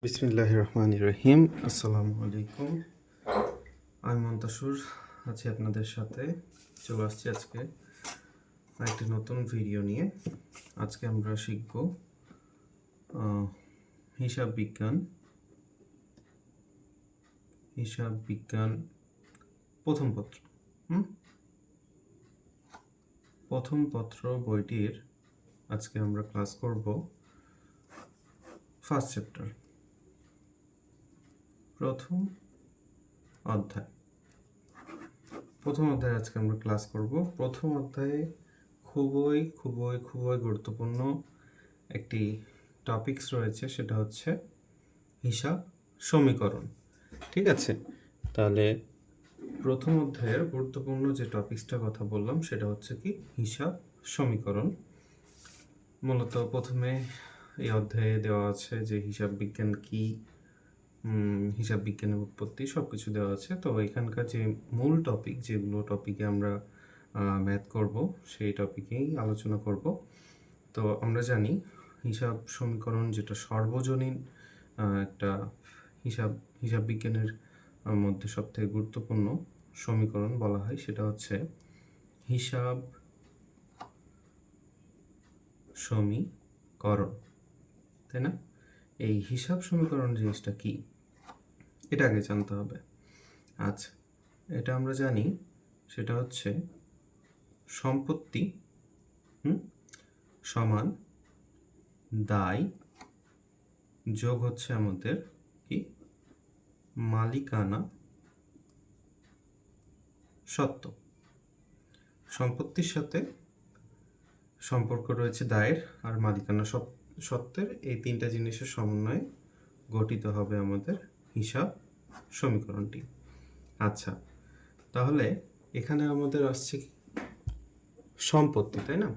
বিসমিল্লাহির রহমানির রহিম। আসসালামু আলাইকুম। আমি মন্তাসুর আছি আপনাদের সাথে। চলে আসছি আজকে একটি নতুন ভিডিও নিয়ে। আজকে আমরা শিখব হিসাব বিজ্ঞান প্রথম পত্র। প্রথম পত্র বইটির আজকে আমরা ক্লাস করব ফার্স্ট চ্যাপ্টার, প্রথম অধ্যায় আজকে আমরা ক্লাস করব। প্রথম অধ্যায়ে খুবই গুরুত্বপূর্ণ একটি টপিকস রয়েছে, সেটা হচ্ছে হিসাব সমীকরণ। ঠিক আছে, তাহলে প্রথম অধ্যায়ের গুরুত্বপূর্ণ যে টপিকসটার কথা বললাম সেটা হচ্ছে কি হিসাব সমীকরণ। মূলত প্রথমে এই অধ্যায়ে দেওয়া আছে যে হিসাব বিজ্ঞান কি, হিসাব বিজ্ঞানের উৎপত্তি, সব কিছু দেওয়া আছে। তো এখানকার যে মূল টপিক, যেগুলো টপিকে আমরা ম্যাথ করব, সেই টপিকেই আলোচনা করব। তো আমরা জানি হিসাব সমীকরণ যেটা সর্বজনীন একটা হিসাব বিজ্ঞানের মধ্যে সবথেকে গুরুত্বপূর্ণ সমীকরণ বলা হয়, সেটা হচ্ছে হিসাব সমীকরণ, তাই না? এই হিসাব সমীকরণ জিনিসটা কি, এটা আগে জানতে হবে। আচ্ছা, এটা আমরা জানি সেটা হচ্ছে সম্পত্তি সমান দায় যোগ হচ্ছে আমাদের কি মালিকানা সত্ত্ব। সম্পত্তির সাথে সম্পর্ক রয়েছে দায়ের আর মালিকানা সত্ত্বের, এই তিনটা জিনিসের সমন্বয়ে গঠিত হবে আমাদের হিসাব সমীকরণটি। আচ্ছা, তাহলে এখানে আমাদের আসছে সম্পত্তি, তাই না?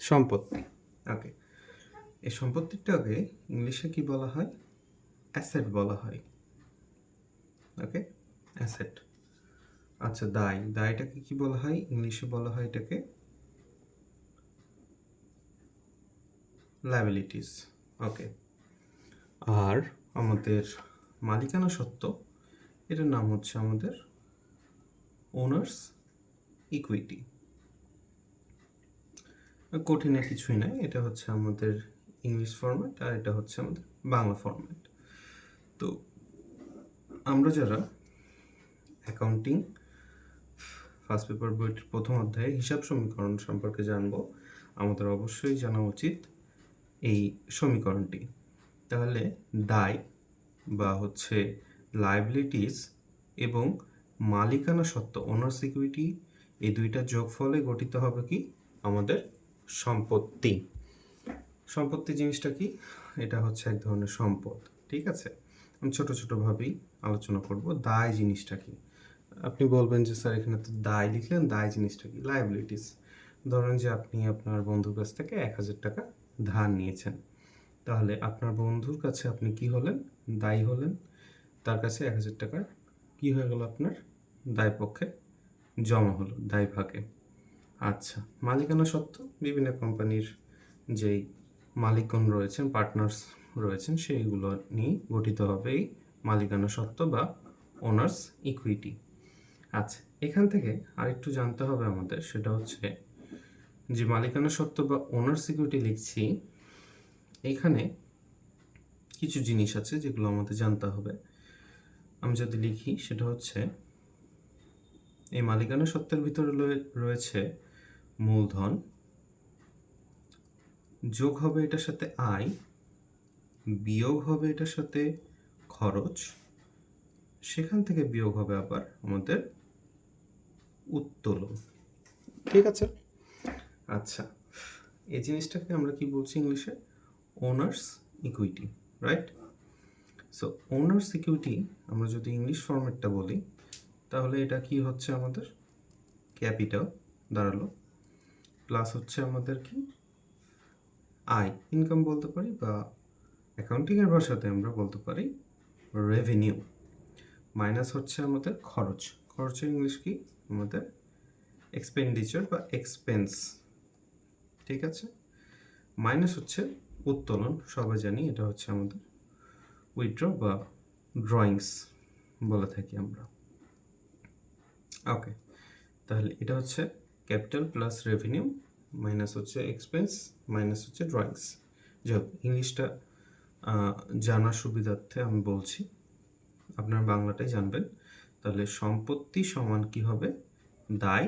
সম্পত্তি, ওকে। এই সম্পত্তিটাকে ইংলিশে কি বলা হয়? অ্যাসেট বলা হয়। ওকে, অ্যাসেট। আচ্ছা, দায়টাকে কি বলা হয়? ইংলিশে বলা হয় এটাকে লায়াবিলিটিস। ওকে। আর আমাদের মালিকানা সত্ত্ব, এটার নাম হচ্ছে আমাদের ওনার্স ইকুইটি। কঠিন কিছুই নাই, এটা হচ্ছে আমাদের ইংলিশ ফরম্যাট আর এটা হচ্ছে আমাদের বাংলা ফরম্যাট। তো আমরা যারা অ্যাকাউন্টিং ফার্স্ট পেপার বইটির প্রথম অধ্যায়ে হিসাব সমীকরণ সম্পর্কে জানবো, আমাদের অবশ্যই জানা উচিত এই সমীকরণটি। তাহলে দায় বা হচ্ছে লায়াবিলিটিস এবং মালিকানা সত্ত্ব ওনার্স ইকুইটি, এই দুইটা যোগফলে গঠিত হবে কি আমাদের সম্পত্তি। সম্পত্তি জিনিসটা কি? এটা হচ্ছে এক ধরনের সম্পদ। ঠিক আছে, আমি ছোটোভাবেই আলোচনা করব। দায় জিনিসটা কি? আপনি বলবেন যে স্যার এখানে তো দায় লিখলেন, দায় জিনিসটা কি? লায়াবিলিটিস। ধরেন যে আপনি আপনার বন্ধুর কাছ থেকে 1000 টাকা ধার নিয়েছেন, তাহলে আপনার বন্ধুর কাছে আপনি কি হলেন? দায়ী হলেন। তার কাছে 1000 টাকা কি হয়ে গেল? আপনার দায় পক্ষে জমা হলো দায় ভাগে। আচ্ছা, মালিকানা সত্ত্ব বিভিন্ন কোম্পানির যেই মালিকগণ রয়েছেন, পার্টনার্স রয়েছেন, সেইগুলো নিয়ে গঠিত হবে এই মালিকানা সত্ত্ব বা ওনার্স ইকুইটি। আচ্ছা, এখান থেকে আরেকটু জানতে হবে আমাদের, সেটা হচ্ছে যে মালিকানা সত্ত্ব বা ওনার্স ইকুইটি লিখছি, এখানে কিছু জিনিস আছে যেগুলো আমাদের জানতে হবে। আমি যদি লিখি সেটা হচ্ছে এই মালিকানা সত্ত্বের ভিতরে রয়েছে মূলধন, যোগ হবে এটার সাথে আয়, বিয়োগ হবে এটার সাথে খরচ, সেখান থেকে বিয়োগ হবে আবার আমাদের উত্তোলন। ঠিক আছে? আচ্ছা, এই জিনিসটাকে আমরা কি বলছি ইংলিশে? Owners equity, right? So owners equity আমরা যদি ইংলিশ ফরম্যাটটা বলি, তাহলে এটা কি হচ্ছে? আমাদের ক্যাপিটাল দাঁড়ালো, প্লাস হচ্ছে আমাদের কি আয়, ইনকাম বলতে পারি, বা অ্যাকাউন্টিংয়ের ভাষাতে আমরা বলতে পারি রেভিনিউ, মাইনাস হচ্ছে আমাদের খরচের ইংলিশ কি? আমাদের এক্সপেন্ডিচার বা এক্সপেন্স। ঠিক আছে, মাইনাস হচ্ছে উত্তোলন, সবাই জানি এটা হচ্ছে আমাদের উইথড্র বা ড্রয়িংস বলে থাকি আমরা। ওকে, তাহলে এটা হচ্ছে ক্যাপিটাল প্লাস রেভিনিউ মাইনাস হচ্ছে এক্সপেন্স মাইনাস হচ্ছে ড্রয়িংস। যাই হোক, ইংলিশটা জানার সুবিধার্থে আমি বলছি, আপনারা বাংলাটাই জানবেন। তাহলে সম্পত্তি সমান কি হবে? দায়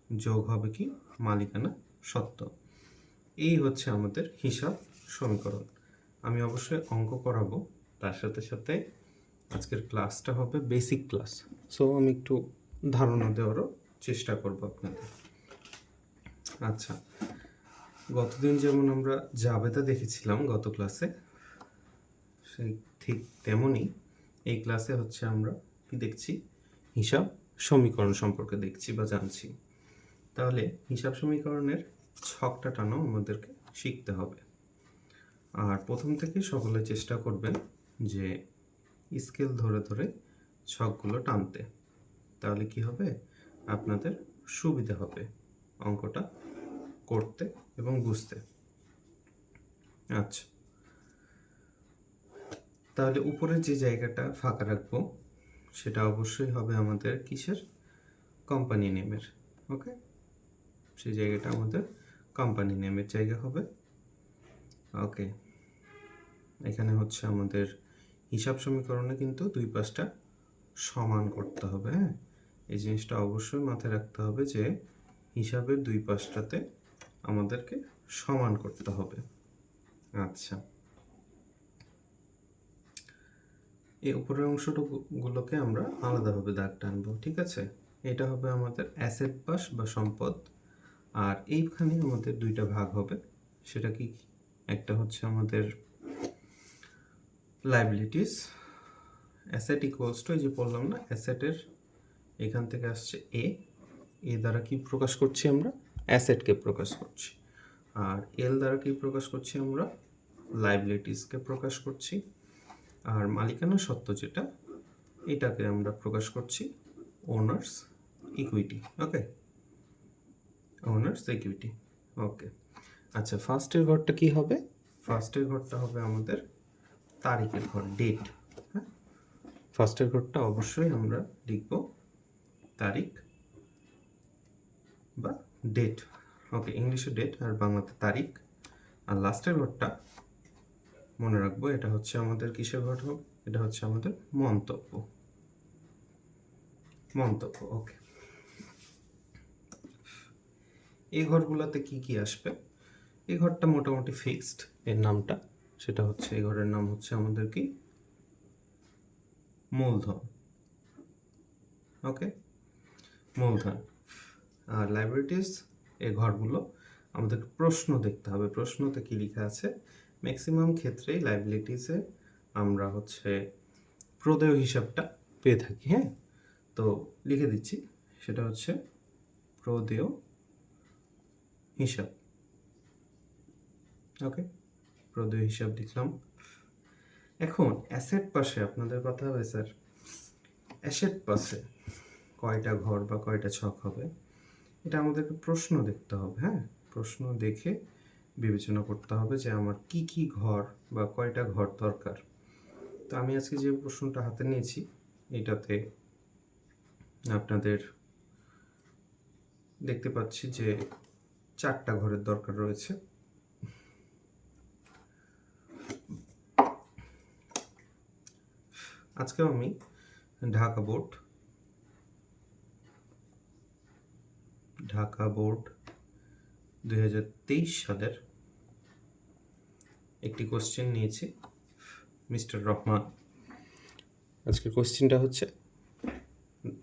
যোগ হবে কি? মালিকানা সত্ত্ব। এই হচ্ছে আমাদের হিসাব সমীকরণ। আমি অবশ্যই অঙ্ক করাবো, তার সাথে সাথে আজকের ক্লাসটা হবে বেসিক ক্লাস। সো আমি একটু ধারণা দেওয়ারও চেষ্টা করব আপনাদের। আচ্ছা, গতদিন যেমন আমরা জাবেদা দেখেছিলাম গত ক্লাসে, সেই ঠিক তেমনই এই ক্লাসে হচ্ছে আমরা কি দেখছি? হিসাব সমীকরণ সম্পর্কে দেখছি বা জানছি। তাহলে হিসাব সমীকরণের ছকটা টানো আমাদেরকে শিখতে হবে। আর প্রথম থেকে সকলে চেষ্টা করবেন যে স্কেল ধরে ধরে ছকগুলো টানতে। তাহলে কি হবে? আপনাদের সুবিধা হবে অঙ্কটা করতে এবং বুঝতে। আচ্ছা, তাহলে উপরে যে জায়গাটা ফাঁকা রাখবো সেটা অবশ্যই হবে আমাদের কিসের? কোম্পানি নেমের। ওকে, সেই জায়গাটা আমাদের কোম্পানি নেমের জায়গা হবে। ওকে, এখানে হচ্ছে আমাদের হিসাব সমীকরণে কিন্তু দুই পাশটা সমান করতে হবে। হ্যাঁ, এই জিনিসটা অবশ্যই মাথায় রাখতে হবে যে হিসাবের দুই পাশটাতে আমাদেরকে সমান করতে হবে। আচ্ছা, এই উপরের অংশটুকুগুলোকে আমরা আলাদাভাবে দাগ টানবো, ঠিক আছে? এটা হবে আমাদের অ্যাসেট পাশ বা সম্পদ, আর এইখানে আমাদের দুইটা ভাগ হবে। সেটা কি? একটা হচ্ছে আমাদের লাইবিলিটিস, অ্যাসেট ইকুয়ালস টু, এই যে বললাম না, অ্যাসেটের এখান থেকে আসছে এ দ্বারা কি প্রকাশ করছি আমরা? অ্যাসেটকে প্রকাশ করছি। আর এল দ্বারা কি প্রকাশ করছি আমরা? লাইবিলিটিসকে প্রকাশ করছি। আর মালিকানা সত্ত্ব যেটা, এটাকে আমরা প্রকাশ করছি ওনার্স ইকুইটি। ওকে, ওনার্স ইকুইটি। ওকে, আচ্ছা, ফার্স্টের ঘরটা কি হবে? ফার্স্টের ঘরটা হবে আমাদের তারিখের ঘর, ডেট। হ্যাঁ, ফার্স্টের ঘরটা অবশ্যই আমরা লিখব তারিখ বা ডেট। ওকে, ইংলিশে ডেট আর বাংলাতে তারিখ। আর লাস্টের ঘরটা মনে রাখবো, এটা হচ্ছে আমাদের কিসের ঘর হবে? এটা হচ্ছে আমাদের মন্তব্য। মন্তব্য। ওকে, এই ঘরগুলোতে কি কি আসবে? এই ঘরটা মোটামুটি ফিক্সড, এর নামটা, সেটা হচ্ছে, এই ঘরের নাম হচ্ছে আমাদের কি? মূলধন। ওকে, মূলধন। আর লাইবিলিটিস, এই ঘরগুলো আমাদের প্রশ্ন দেখতে হবে, প্রশ্নতে কি লেখা আছে। ম্যাক্সিমাম ক্ষেত্রেই লাইবিলিটিসে আমরা হচ্ছে প্রদেয় হিসাবটা পেয়ে থাকি। হ্যাঁ, তো লিখে দিচ্ছি, সেটা হচ্ছে প্রদেয় হিসাব। ওকে, প্রদেয় হিসাব লিখলাম। এখন অ্যাসেট পাশে আপনাদের কথা হবে, স্যার অ্যাসেট পাশে কয়টা ঘর বা কয়টা ছক হবে? এটা আমাদেরকে প্রশ্ন দেখতে হবে। হ্যাঁ, প্রশ্ন দেখে বিবেচনা করতে হবে যে আমার কি কি ঘর বা কয়টা ঘর দরকার। তো আমি আজকে যে প্রশ্নটা হাতে নিয়েছি, এটাতে আপনাদের দেখতে পাচ্ছি যে 4টা ঘরের দরকার রয়েছে। আজকে আমি ঢাকা বোর্ড 2023 সালের একটি কোশ্চেন নিয়েছি, মিস্টার রহমান। আজকের কোশ্চেনটা হচ্ছে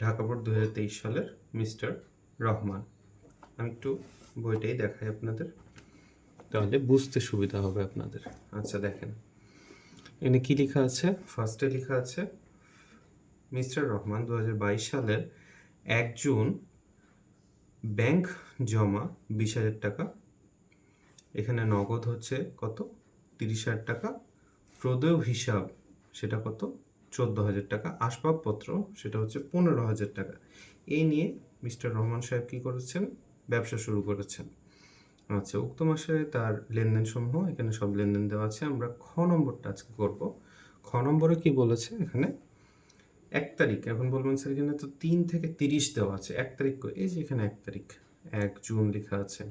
ঢাকা বোর্ড 2023 সালের মিস্টার রহমান। আমি একটু বইটাই দেখাই আপনাদের, তাহলে বুঝতে সুবিধা হবে আপনাদের। আচ্ছা, দেখেন এখানে কি লেখা আছে? ফার্স্টে লেখা আছে মিস্টার রহমান 2022 সালের 1 জুন ব্যাংক জমা 20,000 টাকা, এখানে নগদ হচ্ছে কত? 30,000 টাকা, প্রদেয় হিসাব সেটা কত? 14,000 টাকা, আসবাবপত্র সেটা হচ্ছে 15,000 টাকা। এই নিয়ে মিস্টার রহমান সাহেব কী করেছেন? ব্যবসা শুরু করেছেন। আচ্ছা, উক্ত মাসে তার লেনদেন সমূহ, এখানে সব লেনদেন দেওয়া আছে। আমরা খ নম্বরটা আজকে করব। খ খ নম্বরে কি বলেছে এখানে 1 তারিখ। এখন বলবেন স্যার এখানে তো 3 থেকে 30 দেওয়া আছে, 1 তারিখ এই যে এখানে 1 তারিখ, 1 জুন লেখা আছে।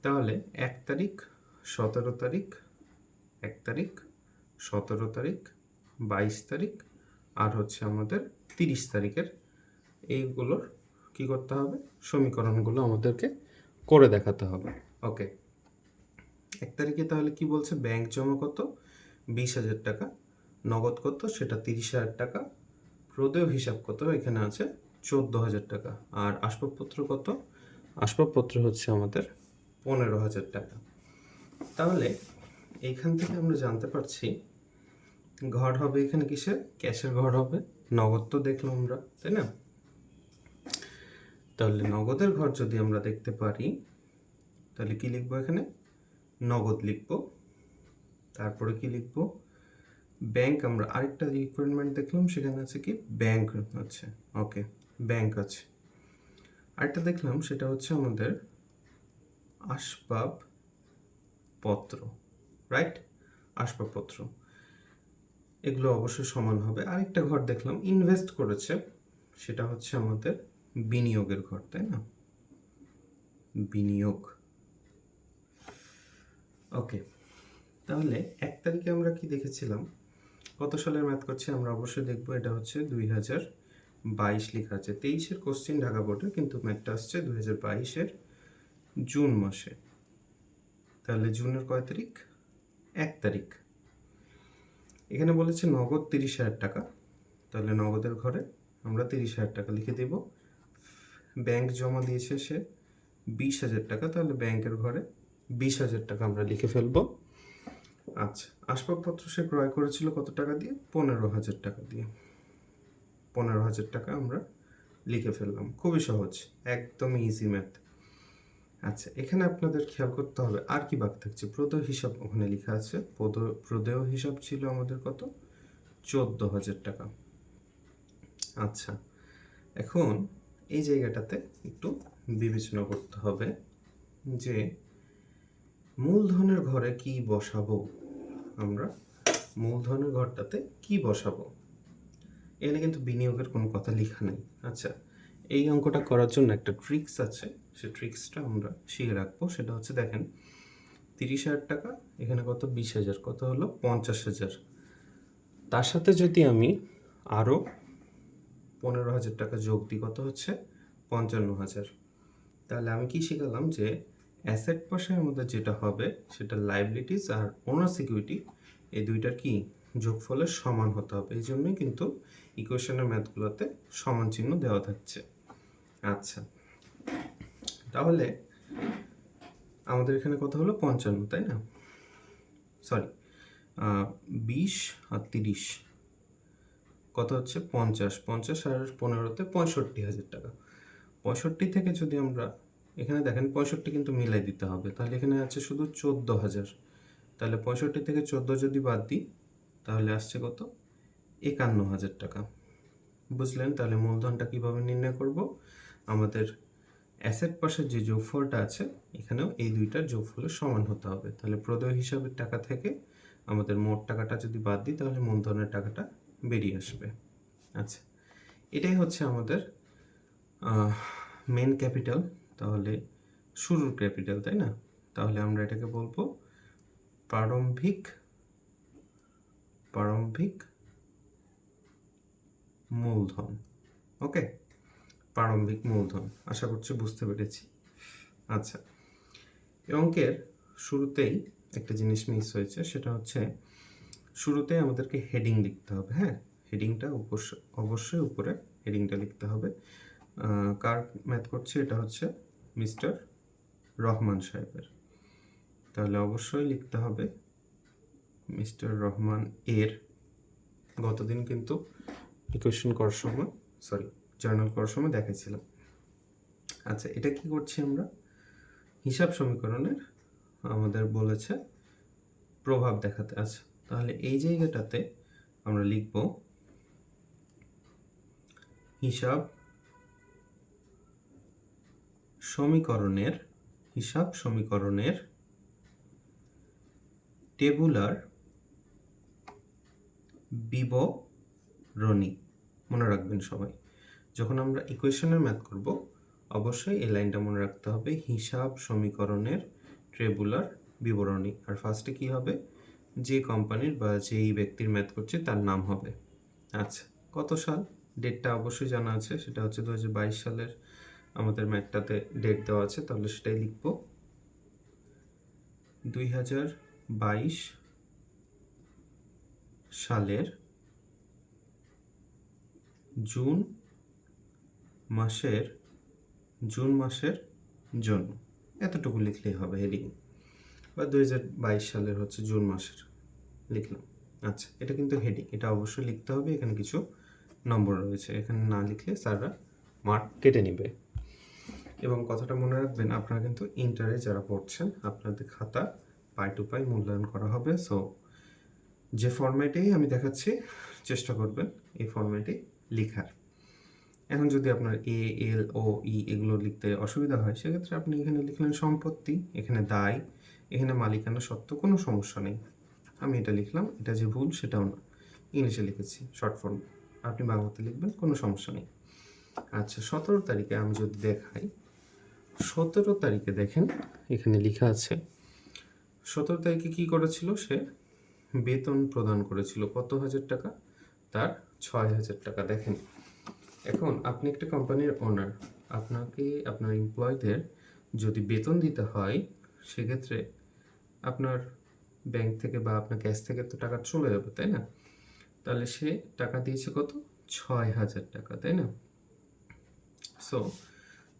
তাহলে 1 তারিখ, 17 তারিখ, 1 তারিখ, 17 তারিখ, 22 তারিখ আর হচ্ছে আমাদের 30 তারিখের এইগুলোর কি করতে হবে, সমীকরণগুলো আমাদেরকে করে দেখাতে হবে। ওকে, 1 তারিখে তাহলে কি বলছে, ব্যাংক জমা কত 20,000 টাকা, নগদ কত সেটা 30,000 টাকা, প্রদেয় হিসাব কত এখানে আছে 14,000 টাকা, আর আসবাবপত্র কত, আসবাবপত্র হচ্ছে আমাদের 15,000 টাকা। তাহলে এইখান থেকে আমরা জানতে পারছি ঘর হবে এখানে কিসের, ক্যাশের ঘর হবে। নগদ তো দেখলাম আমরা, তাই না? তাহলে নগদের ঘর যদি আমরা দেখতে পারি তাহলে কি লিখবো, এখানে নগদ লিখবো। তারপরে কি লিখবো, ব্যাংক, আমরা আরেকটা রিকোয়ারমেন্ট দেখলাম সেখানে আছে কি ব্যাংক আছে। ওকে, ব্যাংক আছে। আরেকটা দেখলাম সেটা হচ্ছে আমাদের আসবাবপত্র, রাইট? আসবাবপত্র এগুলো অবশ্যই সমান হবে। আরেকটা ঘর দেখলাম ইনভেস্ট করেছে, সেটা হচ্ছে আমাদের বিনিয়োগের ঘর, তাই না? বিনিয়োগ। ওকে, তাহলে 1 তারিখে আমরা কি দেখেছিলাম, কত সালের ম্যাথ করছি আমরা অবশ্যই দেখবো, এটা হচ্ছে 2022 লেখা আছে। 23-এর কোশ্চেন ঢাকা বোর্ডের, কিন্তু ম্যাথটা আসছে 2022-এর জুন মাসে। তাহলে জুনের কয় তারিখ, 1 তারিখ। এখানে বলেছে নগদ 30,000 টাকা, তাহলে নগদের ঘরে আমরা 30,000 টাকা লিখে দেব। ব্যাংক জমা দিয়েছে সে 20,000 টাকা, তাহলে ব্যাংকের ঘরে 20,000 টাকা আমরা লিখে ফেলবো। আচ্ছা, আসবাবপত্র সে ক্রয় করেছিল কত টাকা দিয়ে, 15,000 টাকা দিয়ে। 15,000 টাকা আমরা লিখে ফেললাম। খুবই সহজ, একদম ইজি ম্যাথ। আচ্ছা, এখানে আপনাদের খেয়াল করতে হবে আর কি বাকি থাকছে। প্রদেয় হিসাব ওখানে লেখা আছে, প্রদেয় হিসাব ছিল আমাদের কত, 14,000 টাকা। আচ্ছা, এখন এই জায়গাটাতে একটু বিবেচনা করতে হবে যে মূলধনের ঘরে কি বসাবো, আমরা মূলধনের ঘরটাতে কি বসাবো। এখানে কিন্তু বিনিয়োগের কোনো কথা লেখা নেই। আচ্ছা, এই অঙ্কটা করার জন্য একটা ট্রিক্স আছে, সেই ট্রিক্সটা আমরা শিখে রাখবো। সেটা হচ্ছে দেখেন 30,000 টাকা, এখানে কত 20,000, কত হলো 50,000। তার সাথে যদি আমি আরও 15,000 টাকা যোগ দিই, কত হচ্ছে 55,000। তাহলে আমি কি শিখালাম যে অ্যাসেট পাশে আমাদের যেটা হবে সেটা লাইবিলিটিস আর ওনার সিকিউরিটি, এই দুইটার কি যোগফলের সমান হতে হবে। এই জন্যই কিন্তু ইকুয়েশনের ম্যাথগুলোতে সমান চিহ্ন দেওয়া থাকছে। আচ্ছা, তাহলে আমাদের এখানে কত হলো 55, তাই না? সরি, 20 আর 30 কত হচ্ছে 50, 50 আর 15তে 65,000 টাকা। 65 থেকে যদি আমরা এখানে দেখেন 65 কিন্তু মিলাই দিতে হবে, তাহলে এখানে আছে শুধু 14,000। তাহলে 65 থেকে 14 যদি বাদ দিই তাহলে আসছে কত 51,000 টাকা। বুঝলেন? তাহলে মূলধনটা কিভাবে নির্ণয় করব, আমাদের অ্যাসেট পাশের যে যোগফলটা আছে এখানেও এই দুইটার যোগফলের সমান হতে হবে। তাহলে প্রদেয় হিসাবের টাকা থেকে আমাদের মোট টাকাটা যদি বাদ দিই তাহলে মূলধনের টাকাটা বেরিয়ে আসবে। আচ্ছা, এটাই হচ্ছে আমাদের মেন ক্যাপিটাল, তাহলে শুরুর ক্যাপিটাল, তাই না? তাহলে আমরা এটাকে বলবো প্রারম্ভিক মূলধন। ওকে, প্রারম্ভিক মূলধন, আশা করছি বুঝতে পেরেছি। আচ্ছা, এই অঙ্কের শুরুতেই একটা জিনিস মিস হয়েছে, সেটা হচ্ছে শুরুতে আমাদেরকে হেডিং লিখতে হবে। হ্যাঁ, হেডিংটা অবশ্যই উপরে হেডিংটা লিখতে হবে। কার ম্যাথ করছে, এটা হচ্ছে মিস্টার রহমান সাহেবের। তাহলে অবশ্যই লিখতে হবে মিস্টার রহমান এর। গতদিন কিন্তু ইকুয়েশন করার সময়, জার্নাল করার সময় দেখাইছিলাম। আচ্ছা, এটা কি করছি আমরা, হিসাব সমীকরণের আমাদের বলেছে প্রভাব দেখাতে আছে। তাহলে এই জায়গাটাতে আমরা লিখব হিসাব সমীকরণের টেবুলার বিবরণী। মনে রাখবেন সবাই, যখন আমরা ইকুয়েশনের ম্যাথ করব অবশ্যই এই লাইনটা মনে রাখতে হবে, হিসাব সমীকরণের ট্রেবুলার বিবরণী। আর ফার্স্টে কি হবে, যে কোম্পানির বা যেই ব্যক্তির ম্যাথ করছে তার নাম হবে। আচ্ছা, কত সাল, ডেটটা অবশ্যই জানা আছে, সেটা হচ্ছে 2022 সালের আমাদের ম্যাথটাতে ডেট দেওয়া আছে, তাহলে সেটাই লিখব 2022 সালের জুন মাসের জন্য, এতটুকু লিখলেই হবে হেডিং, বা 2022 সালের হচ্ছে জুন মাসের লিখলাম। আচ্ছা, এটা কিন্তু হেডিং, এটা অবশ্যই লিখতে হবে, এখানে কিছু নম্বর রয়েছে, এখানে না লিখলে স্যাররা মার্ক কেটে নেবে। এবং কথাটা মনে রাখবেন, আপনারা কিন্তু ইন্টারে যারা পড়ছেন আপনাদের খাতা পাই টু পাই মূল্যায়ন করা হবে। সো যে ফরম্যাটেই আমি দেখাচ্ছি চেষ্টা করবেন এই ফরম্যাটে লেখার। এখন যদি আপনার এ এল ও ই এগুলো লিখতে অসুবিধা হয়, সেক্ষেত্রে আপনি এখানে লিখলেন সম্পত্তি, এখানে দায়, এখানে মালিকানা সত্ত্ব, কোনো সমস্যা নেই। আমি এটা লিখলাম, এটা যে ভুল সেটাও না, ইংলিশে লিখেছি শর্ট ফর্ম, আপনি বাংলাতে লিখবেন, কোনো সমস্যা নেই। আচ্ছা, 17 তারিখে আমি যদি দেখাই, 17 তারিখে দেখেন এখানে লেখা আছে 17 তারিখে কী করেছিল, সে বেতন প্রদান করেছিল কত হাজার টাকা, তার 6,000 টাকা। দেখেন, এখন আপনি একটা কোম্পানির ওনার, আপনাকে আপনার এমপ্লয়ীদের যদি বেতন দিতে হয়, সেক্ষেত্রে আপনার ব্যাংক থেকে বা আপনার ক্যাশ থেকে তো টাকা চলে যাবে, তাই না? তাহলে সে টাকা দিয়েছে কত, 6,000 টাকা, তাই না? সো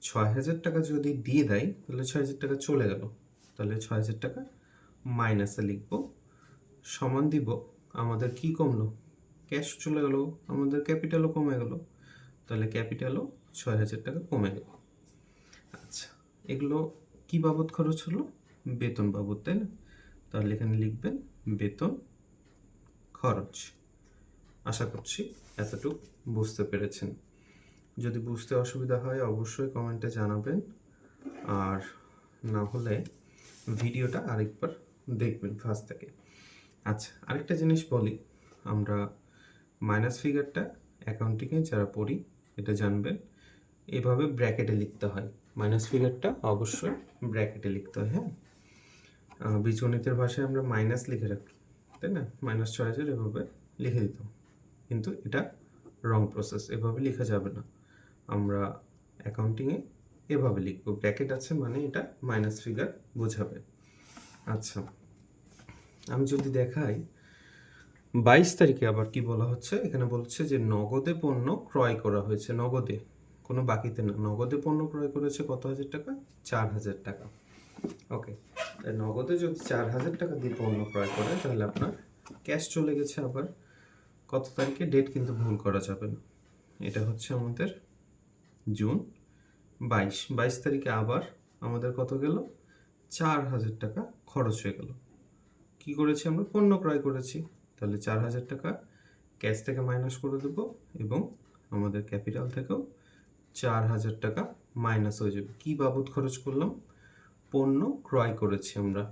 6,000 টাকা যদি দিয়ে দেয় তাহলে 6,000 টাকা চলে গেল, তাহলে 6,000 টাকা মাইনাসে লিখব, সমান দিব আমাদের কি কমলো, ক্যাশ চলে গেল, আমাদের ক্যাপিটালও কমে গেল, তাহলে ক্যাপিটালও 6,000 টাকা কমে গেল। আচ্ছা, এগুলো কি বাবদ খরচ হলো, বেতন বাবদ, তাই না? তাহলে এখানে লিখবেন বেতন খরচ। আশা করছি এতটুকু বুঝতে পেরেছেন। যদি বুঝতে অসুবিধা হয় অবশ্যই কমেন্টে জানাবেন, আর না হলে ভিডিওটা আরেকবার দেখবেন ফার্স্ট থেকে। আচ্ছা, আরেকটা জিনিস বলি, আমরা মাইনাস ফিগারটা অ্যাকাউন্টিংয়ে যারা পড়ি এটা জানবেন, এভাবে ব্র্যাকেটে লিখতে হয়, মাইনাস ফিগারটা অবশ্যই ব্র্যাকেটে লিখতে হয়। হ্যাঁ, বীজগণিতের ভাষায় আমরা মাইনাস লিখে রাখি, তাই না? -6,000 এভাবে লিখে দিতাম, কিন্তু এটা রং প্রসেস, এভাবে লেখা যাবে না। আমরা অ্যাকাউন্টিংয়ে এভাবে লিখব, ব্র্যাকেট আছে মানে এটা মাইনাস ফিগার বোঝাবে। আচ্ছা, আমি যদি দেখাই 22 তারিখে আবার কি বলা হচ্ছে, এখানে বলছে যে নগদে পণ্য ক্রয় করা হয়েছে, নগদে, কোনো বাকিতে না, নগদে পণ্য ক্রয় করেছে কত হাজার টাকা, 4,000 টাকা। ওকে, তাই নগদে যদি 4,000 টাকা দিয়ে পণ্য ক্রয় করে তাহলে আপনার ক্যাশ চলে গেছে আবার কত তারিখে, ডেট কিন্তু ভুল করা যাবে না। এটা হচ্ছে আমাদের জুন 22 তারিখে আবার আমাদের কত গেল, 4,000 টাকা খরচ হয়ে গেল। কি করেছি আমরা, পণ্য ক্রয় করেছি, তাহলে 4,000 টাকা ক্যাশ থেকে মাইনাস করে দেব, এবং আমাদের ক্যাপিটাল থেকেও 4,000 টাকা মাইনাস হয়ে যাবে। কি বাবদ খরচ করলাম, পণ্য ক্রয় করেছি আমরা,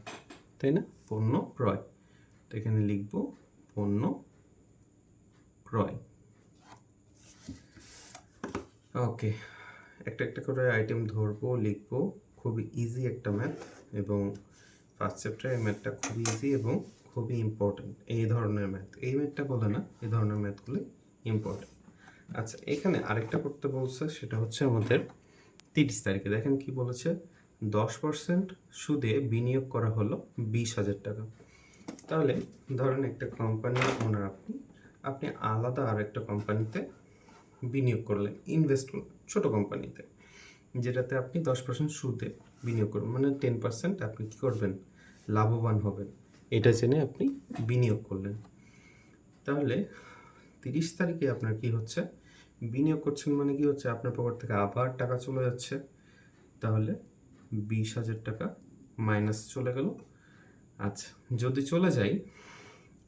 তাই না? পণ্য ক্রয়, তো এখানে লিখব পণ্য ক্রয়। ওকে, একটা একটা করে আইটেম ধরবো, লিখবো, খুবই ইজি একটা ম্যাথ, এবং ফার্স্ট চ্যাপ্টারে এই ম্যাথটা খুবই ইজি এবং খুবই ইম্পর্টেন্ট। এই ধরনের ম্যাথ, এই ম্যাথটা বলে না, এই ধরনের ম্যাথগুলো ইম্পর্টেন্ট। আচ্ছা, এখানে আরেকটা করতে বলছে, সেটা হচ্ছে আমাদের 30 তারিখে। দেখেন কি বলেছে, 10% সুদে বিনিয়োগ করা হলো 20,000 টাকা। তাহলে ধরেন একটা কোম্পানির ওনার, আপনি আলাদা আর একটা কোম্পানিতে বিনিয়োগ করলেন, ইনভেস্ট করলেন ছোটো কোম্পানিতে, যেটাতে আপনি 10% সুদে বিনিয়োগ করবেন, মানে 10% আপনি কী করবেন, লাভবান হবেন, এটা জেনে আপনি বিনিয়োগ করলেন। তাহলে 30 তারিখে আপনার কি হচ্ছে, বিনিয়োগ করছেন মানে কি হচ্ছে, আপনার পকেট থেকে আবার টাকা চলে যাচ্ছে, তাহলে 20,000 টাকা মাইনাস চলে গেল। আচ্ছা, যদি চলে যাই,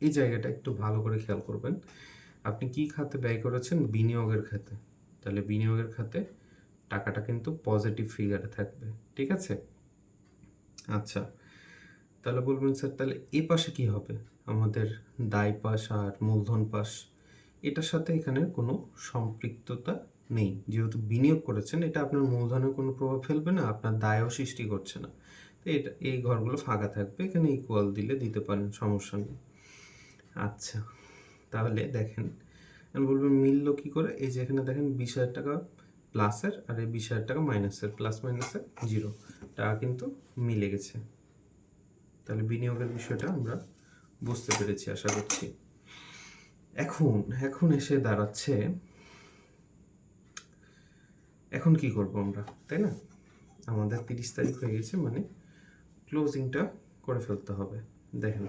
এই জায়গাটা একটু ভালো করে খেয়াল করবেন, আপনি কি খাতে ব্যয় করেছেন, বিনিয়োগের খাতে, তাহলে বিনিয়োগের খাতে টাকাটা কিন্তু পজিটিভ ফিগারে থাকবে, ঠিক আছে? আচ্ছা, তাহলে বলবেন স্যার তাহলে এ পাশে কি হবে, আমাদের দায় পাশ আর মূলধন পাশ, এটার সাথে এখানে কোনো সম্পৃক্ততা নেই। যেহেতু বিনিয়োগ করেছেন, এটা আপনার মূলধনে কোনো প্রভাব ফেলবে না, আপনার দায়ও সৃষ্টি করছে না। তো এটা, এই ঘরগুলো ফাঁকা থাকবে, এখানে ইকুয়াল দিলে দিতে পারেন, সমস্যা নেই। আচ্ছা, তাহলে দেখেন, আমি বলবো মিলল কী করে। এই যে এখানে দেখেন 20,000 টাকা প্লাসের আর এই 20,000 টাকা মাইনাসের, প্লাস মাইনাসের 0 টাকা কিন্তু মিলে গেছে। তাহলে বিনিয়োগের বিষয়টা আমরা বুঝতে পেরেছি আশা করছি। এখন এসে দাঁড়াচ্ছে, এখন কি করব আমরা, তাই না? আমাদের 30 তারিখ হয়ে গেছে, মানে ক্লোজিংটা করে ফেলতে হবে। দেখেন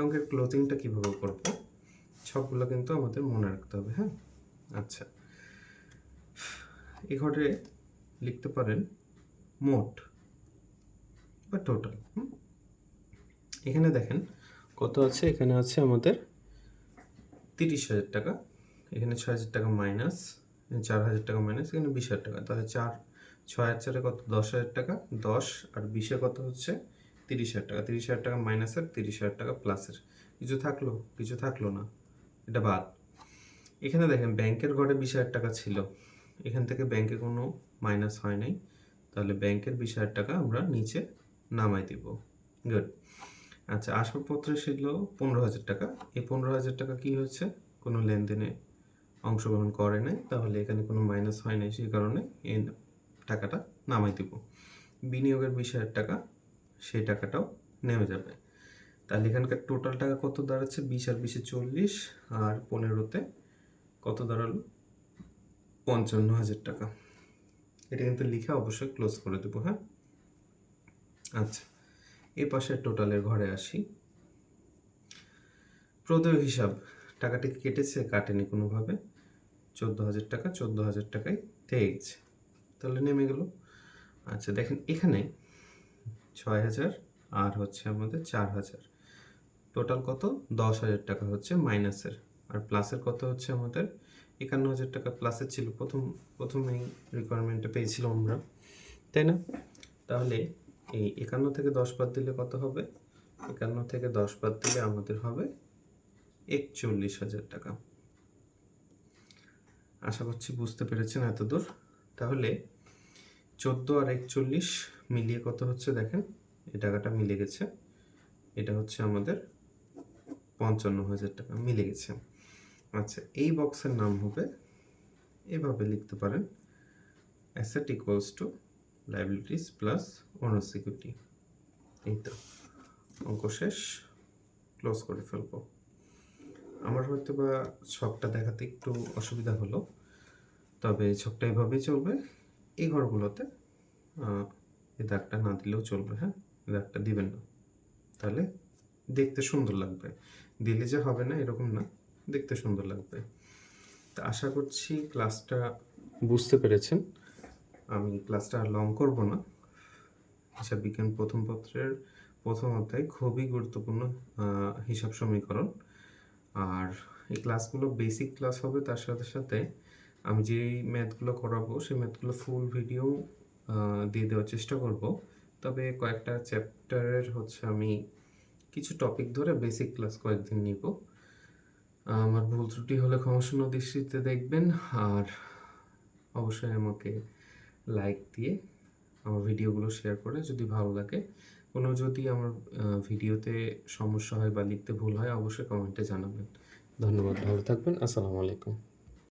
অঙ্কের ক্লোজিংটা কীভাবে করব, সবগুলো কিন্তু আমাদের মনে রাখতে হবে। হ্যাঁ, আচ্ছা, এই ঘরে লিখতে পারেন মোট বা টোটাল। এখানে দেখেন কত আছে, এখানে আছে আমাদের 30,000 টাকা, এখানে 6,000 টাকা মাইনাস, 4,000 টাকা মাইনাস, এখানে 20,000 টাকা। তাহলে 6 আর 4 কত, 10,000 টাকা। 10 আর 20 কত হচ্ছে 30,000 টাকা। 30,000 টাকা মাইনাসের, 30,000 টাকা প্লাসের, কিছু থাকলো না, এটা বাদ। এখানে দেখেন ব্যাংকের ঘরে 20,000 টাকা ছিল, এখান থেকে ব্যাংকে কোনো মাইনাস হয় নাই, তাহলে ব্যাংকের 20,000 টাকা আমরা নিচে নামাই দিব। গুড। আচ্ছা, আসবাবপত্রে ছিল 15,000 টাকা। এই 15,000 টাকা কী হচ্ছে, কোনো লেনদেনে অংশগ্রহণ করে নাই, তাহলে এখানে কোনো মাইনাস হয় নাই, সেই কারণে এই টাকাটা নামাই দিব। বিনিয়োগের 20,000 টাকা, সেই টাকাটাও নেমে যাবে। তাহলে এখানকার টোটাল টাকা কত দাঁড়াচ্ছে, 20 আর 20 40, আর 15তে কত দাঁড়ালো, 55,000 টাকা। এটা কিন্তু লিখে অবশ্যই ক্লোজ করে দেবো। হ্যাঁ, আচ্ছা, এই পাশে টোটালের ঘরে আসি। প্রদেয় হিসাব, টাকাটি কেটেছে, কাটেনি কোনোভাবে, 14,000 টাকা 14,000 টাকায় থেকে গেছে, তাহলে নেমে গেল। আচ্ছা দেখেন এখানে 6,000 আর হচ্ছে আমাদের 4,000, টোটাল কত, 10,000 টাকা হচ্ছে মাইনাসের, আর প্লাসের কত হচ্ছে আমাদের 51,000 টাকা প্লাসের ছিল। প্রথমেই রিকোয়ারমেন্টটা পেয়েছিলাম আমরা, তাই না? তাহলে এই 51 থেকে 10 বাদ দিলে কত হবে, 51 থেকে 10 বাদ দিলে আমাদের হবে 41,000 টাকা। আশা করছি বুঝতে পেরেছেন এতদূর। তাহলে 14 আর 41 মিলিয়ে কত হচ্ছে দেখেন, এই টাকাটা মিলে গেছে, এটা হচ্ছে আমাদের 55,000 টাকা মিলে গেছে। আচ্ছা, এই বক্সের নাম হবে, এভাবে লিখতে পারেন, asset equals to liabilities plus owners equity. এই তো অঙ্ক শেষ, ক্লোজ করে ফেলবো। আমার হয়তো বা ছকটা দেখাতে একটু অসুবিধা হলো, তবে ছকটা এভাবেই চলবে। এই ঘরগুলোতে এই দাগটা না দিলেও চলবে। হ্যাঁ, দাগটা দিবেন না, তাহলে দেখতে সুন্দর লাগবে, দিলে যে হবে না এরকম না, দেখতে সুন্দর লাগবে। তা আশা করছি ক্লাসটা বুঝতে পেরেছেন। আমি ক্লাসটা আর লং করব না। হিসাব বিজ্ঞান প্রথম পত্রের প্রথম অধ্যায় খুবই গুরুত্বপূর্ণ হিসাব সমীকরণ, আর এই ক্লাসগুলো বেসিক ক্লাস হবে, তার সাথে সাথে আমি যেই ম্যাথগুলো করাবো সেই ম্যাথগুলো ফুল ভিডিও দিয়ে দেওয়ার চেষ্টা করব। তবে কয়েকটা চ্যাপ্টারের হচ্ছে আমি কিছু টপিক ধরে বেসিক ক্লাস কয়েকদিন নিব। আমার ভুল ত্রুটি হলে ক্ষমাশূন্য দৃষ্টিতে দেখবেন, আর অবশ্যই আমাকে লাইক দিয়ে আমার ভিডিওগুলো শেয়ার করে, যদি ভালো লাগে, যদি আমার ভিডিওতে সমস্যা হয় বা লিখতে ভুল হয়, অবশ্যই কমেন্টে জানাবেন। ধন্যবাদ, ভালো থাকবেন, আসসালামু আলাইকুম।